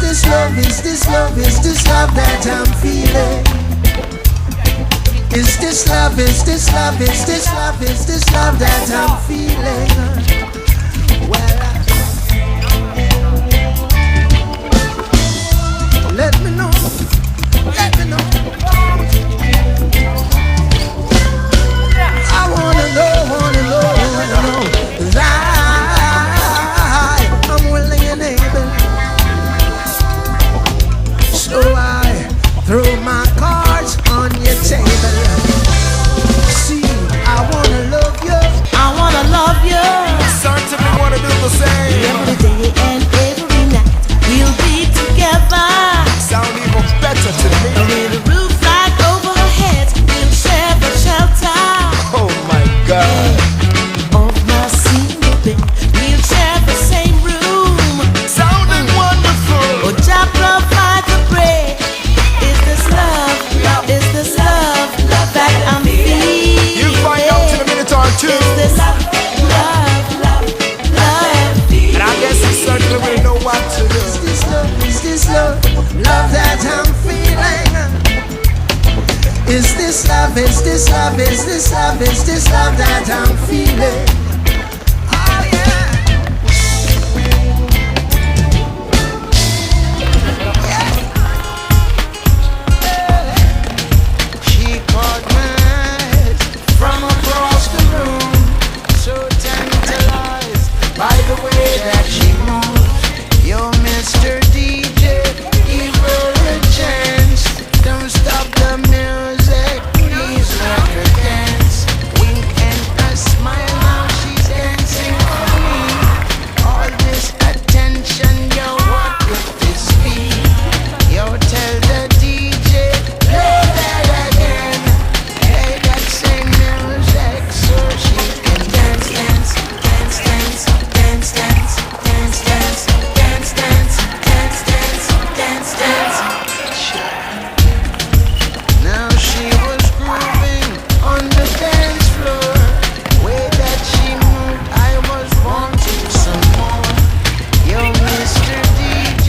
this love, is this love, is this love that I'm feeling? Is this love, is this love, is this love, is this love that I'm feeling? Well, let me know, let me know. I wanna know that I'm willing and able. So I throw my cards on your table. See, I wanna love you. I wanna love you. Certainly wanna do the same. Every day and every night we'll be together. Sound even better to me. With a roof right over our heads, we'll share the shelter. Oh my God. Of my single bed, we'll share the same room. Sounding wonderful. Oh, Jah provide the bread. Is this love? Is this love that I'm feeling? You find out in a minute or two. Is this love? And I guess you certainly will know what to do. Is this love, love that I'm feeling? Is this love, is this love, is this love, is this love that I'm feeling? Oh yeah. She caught my eyes from across the room, so tantalized by the way that she moves. Yo, Mr. DJ, give her a chance. Don't stop the music, please let her dance. Wink and a smile, now she's dancing for me. All this attention, yo, what could this be? Yo, tell the DJ, play that again. Play that same music so she can dance, dance, dance, dance, dance, dance, dance, dance, dance, dance, dance, dance, dance, dance. Now she was grooving on the dance floor. Way that she moved, I was wanting some more. Yo, Mr. DJ,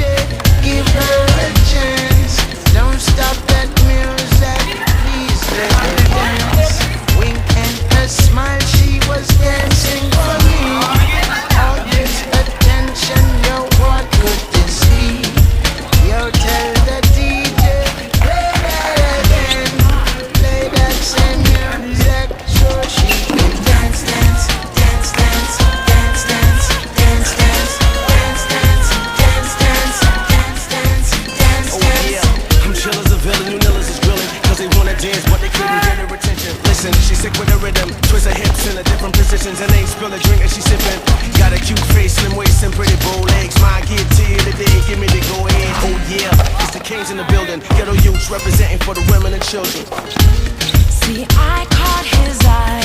give her a chance. Don't stop that music, please let her dance. Wink and a smile, she was dancing for me. All this attention, yo, what could this be? Yo, tell the DJ, play that again. Play that same music so she can dance, dance, dance, dance, dance, dance, dance, dance, dance, dance, dance, dance, dance, dance, dance, Oh yeah, I'm chill as a villain, you niggas is grilling. Cause they wanna dance, but they couldn't get her attention. Listen, she's sick with the rhythm, twist her hips in the different positions, and ain't spill a drink and she sipping. Got a cute face, slim waist, and pretty bow legs. My get to you today, give me the go ahead. Oh yeah, it's the kings in the building. Ghetto youths representing for the women and children. See, I caught his eye